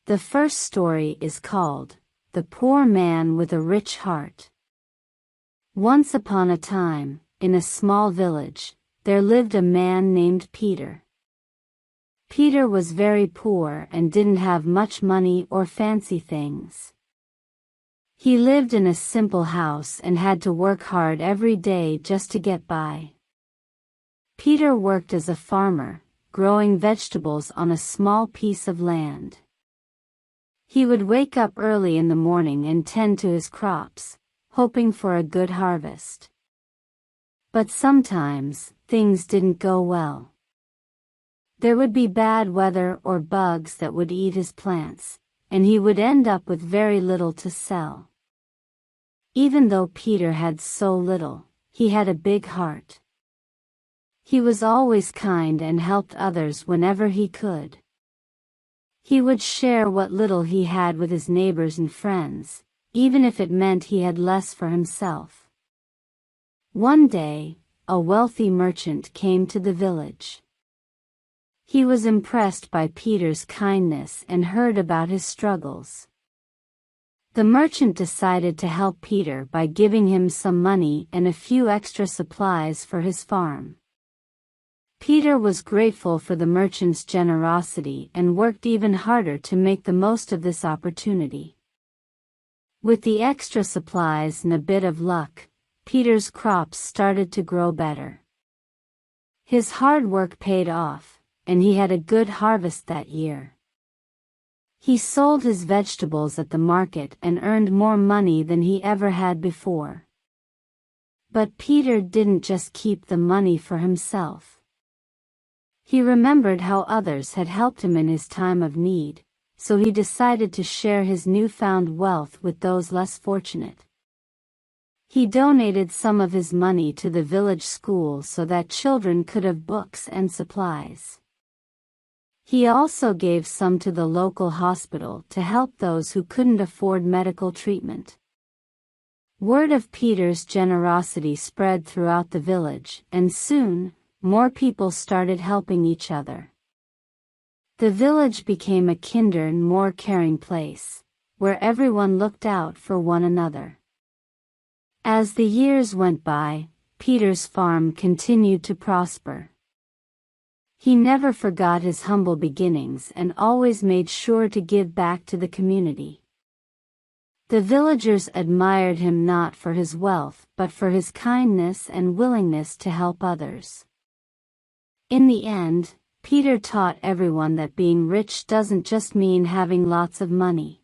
The first story is called, The Poor Man with a Rich Heart. Once upon a time, in a small village, there lived a man named Peter. Peter was very poor and didn't have much money or fancy things. He lived in a simple house and had to work hard every day just to get by. Peter worked as a farmer, growing vegetables on a small piece of land. He would wake up early in the morning and tend to his crops, hoping for a good harvest. But sometimes, things didn't go well. There would be bad weather or bugs that would eat his plants, and he would end up with very little to sell. Even though Peter had so little, he had a big heart. He was always kind and helped others whenever he could. He would share what little he had with his neighbors and friends, even if it meant he had less for himself. One day, a wealthy merchant came to the village. He was impressed by Peter's kindness and heard about his struggles. The merchant decided to help Peter by giving him some money and a few extra supplies for his farm. Peter was grateful for the merchant's generosity and worked even harder to make the most of this opportunity. With the extra supplies and a bit of luck, Peter's crops started to grow better. His hard work paid off, and he had a good harvest that year. He sold his vegetables at the market and earned more money than he ever had before. But Peter didn't just keep the money for himself. He remembered how others had helped him in his time of need, so he decided to share his newfound wealth with those less fortunate. He donated some of his money to the village school so that children could have books and supplies. He also gave some to the local hospital to help those who couldn't afford medical treatment. Word of Peter's generosity spread throughout the village, and soon, more people started helping each other. The village became a kinder and more caring place, where everyone looked out for one another. As the years went by, Peter's farm continued to prosper. He never forgot his humble beginnings and always made sure to give back to the community. The villagers admired him not for his wealth but for his kindness and willingness to help others. In the end, Peter taught everyone that being rich doesn't just mean having lots of money.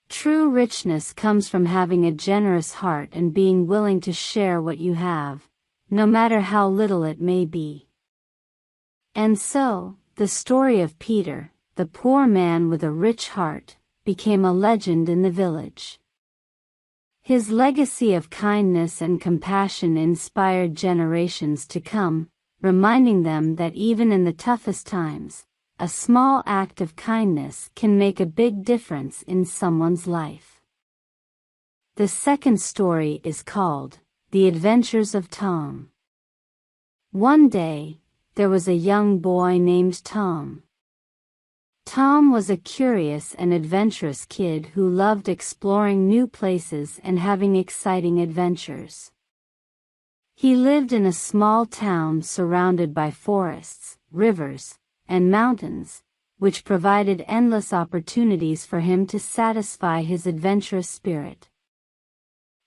True richness comes from having a generous heart and being willing to share what you have, no matter how little it may be. And so, the story of Peter, the poor man with a rich heart, became a legend in the village. His legacy of kindness and compassion inspired generations to come, reminding them that even in the toughest times, a small act of kindness can make a big difference in someone's life. The second story is called, The Adventures of Tom. One day, there was a young boy named Tom. Tom was a curious and adventurous kid who loved exploring new places and having exciting adventures. He lived in a small town surrounded by forests, rivers, and mountains, which provided endless opportunities for him to satisfy his adventurous spirit.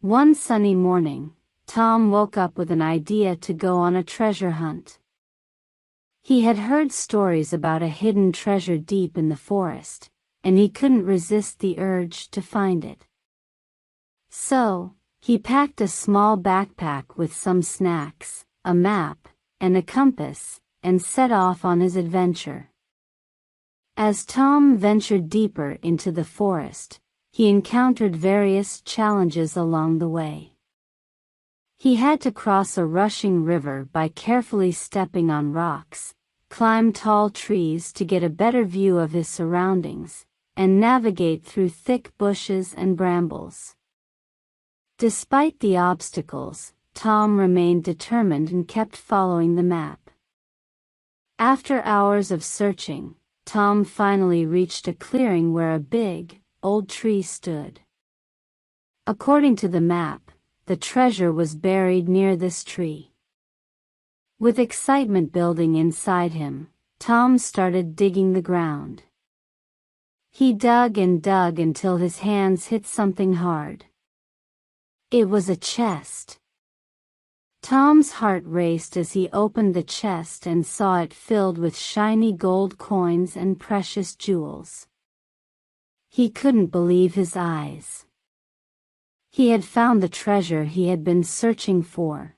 One sunny morning, Tom woke up with an idea to go on a treasure hunt. He had heard stories about a hidden treasure deep in the forest, and he couldn't resist the urge to find it. So, he packed a small backpack with some snacks, a map, and a compass, and set off on his adventure. As Tom ventured deeper into the forest, he encountered various challenges along the way. He had to cross a rushing river by carefully stepping on rocks, climb tall trees to get a better view of his surroundings, and navigate through thick bushes and brambles. Despite the obstacles, Tom remained determined and kept following the map. After hours of searching, Tom finally reached a clearing where a big, old tree stood. According to the map, the treasure was buried near this tree. With excitement building inside him, Tom started digging the ground. He dug and dug until his hands hit something hard. It was a chest. Tom's heart raced as he opened the chest and saw it filled with shiny gold coins and precious jewels. He couldn't believe his eyes. He had found the treasure he had been searching for.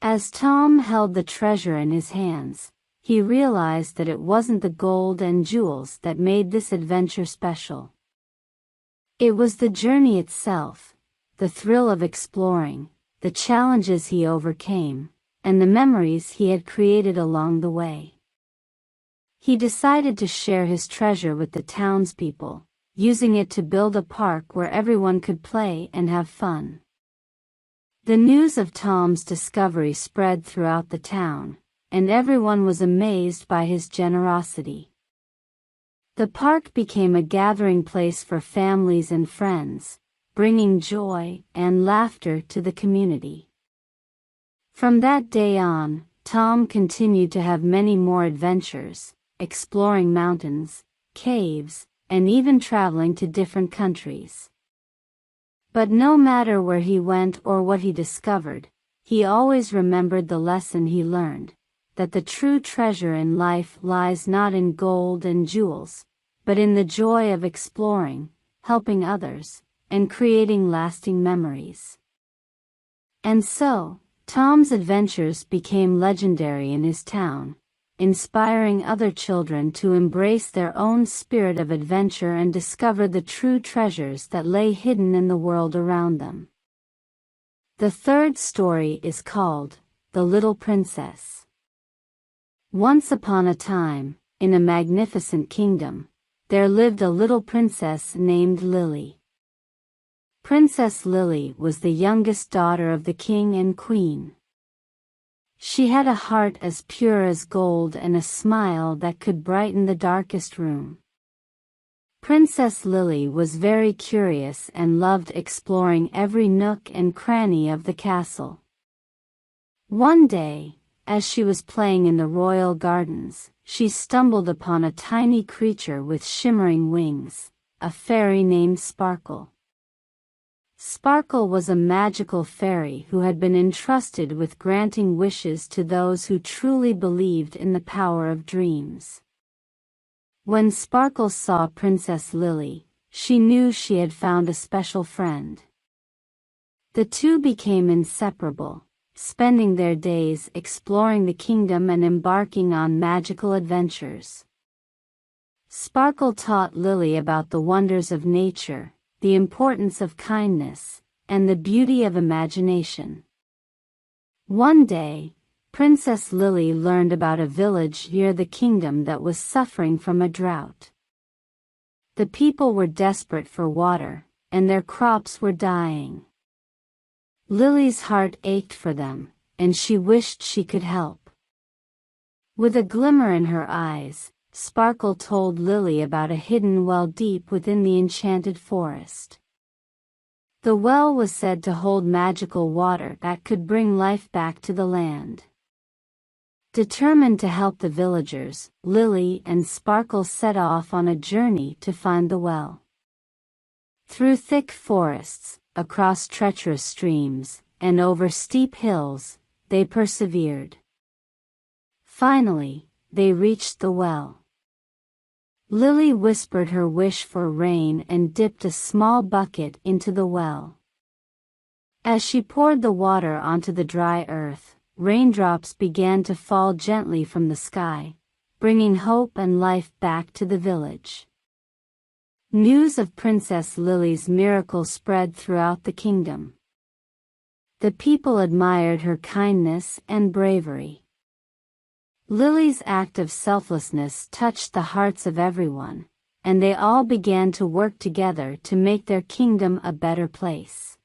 As Tom held the treasure in his hands, he realized that it wasn't the gold and jewels that made this adventure special. It was the journey itself, the thrill of exploring, the challenges he overcame, and the memories he had created along the way. He decided to share his treasure with the townspeople, using it to build a park where everyone could play and have fun. The news of Tom's discovery spread throughout the town, and everyone was amazed by his generosity. The park became a gathering place for families and friends, bringing joy and laughter to the community. From that day on, Tom continued to have many more adventures, exploring mountains, caves, and even traveling to different countries. But no matter where he went or what he discovered, he always remembered the lesson he learned, that the true treasure in life lies not in gold and jewels, but in the joy of exploring, helping others, and creating lasting memories. And so, Tom's adventures became legendary in his town, inspiring other children to embrace their own spirit of adventure and discover the true treasures that lay hidden in the world around them. The third story is called The Little Princess. Once upon a time, in a magnificent kingdom, there lived a little princess named Lily. Princess Lily was the youngest daughter of the king and queen. She had a heart as pure as gold and a smile that could brighten the darkest room. Princess Lily was very curious and loved exploring every nook and cranny of the castle. One day, as she was playing in the royal gardens, she stumbled upon a tiny creature with shimmering wings, a fairy named Sparkle. Sparkle was a magical fairy who had been entrusted with granting wishes to those who truly believed in the power of dreams. When Sparkle saw Princess Lily, she knew she had found a special friend. The two became inseparable, spending their days exploring the kingdom and embarking on magical adventures. Sparkle taught Lily about the wonders of nature, the importance of kindness, and the beauty of imagination. One day, Princess Lily learned about a village near the kingdom that was suffering from a drought. The people were desperate for water, and their crops were dying. Lily's heart ached for them, and she wished she could help. With a glimmer in her eyes, Sparkle told Lily about a hidden well deep within the enchanted forest. The well was said to hold magical water that could bring life back to the land. Determined to help the villagers, Lily and Sparkle set off on a journey to find the well. Through thick forests, across treacherous streams, and over steep hills, they persevered. Finally, they reached the well. Lily whispered her wish for rain and dipped a small bucket into the well. As she poured the water onto the dry earth, raindrops began to fall gently from the sky, bringing hope and life back to the village. News of Princess Lily's miracle spread throughout the kingdom. The people admired her kindness and bravery. Lily's act of selflessness touched the hearts of everyone, and they all began to work together to make their kingdom a better place.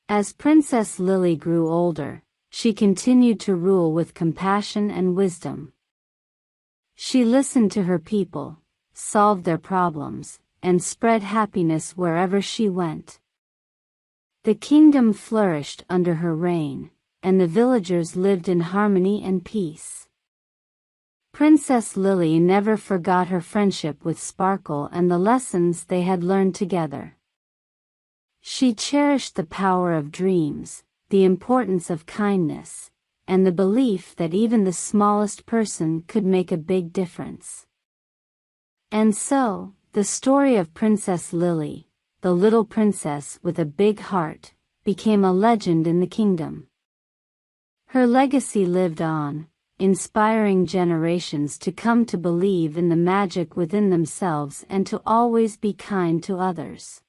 As Princess Lily grew older, she continued to rule with compassion and wisdom. She listened to her people, solved their problems, and spread happiness wherever she went. The kingdom flourished under her reign, and the villagers lived in harmony and peace. Princess Lily never forgot her friendship with Sparkle and the lessons they had learned together. She cherished the power of dreams, the importance of kindness, and the belief that even the smallest person could make a big difference. And so, the story of Princess Lily, the little princess with a big heart, became a legend in the kingdom. Her legacy lived on, inspiring generations to come to believe in the magic within themselves and to always be kind to others.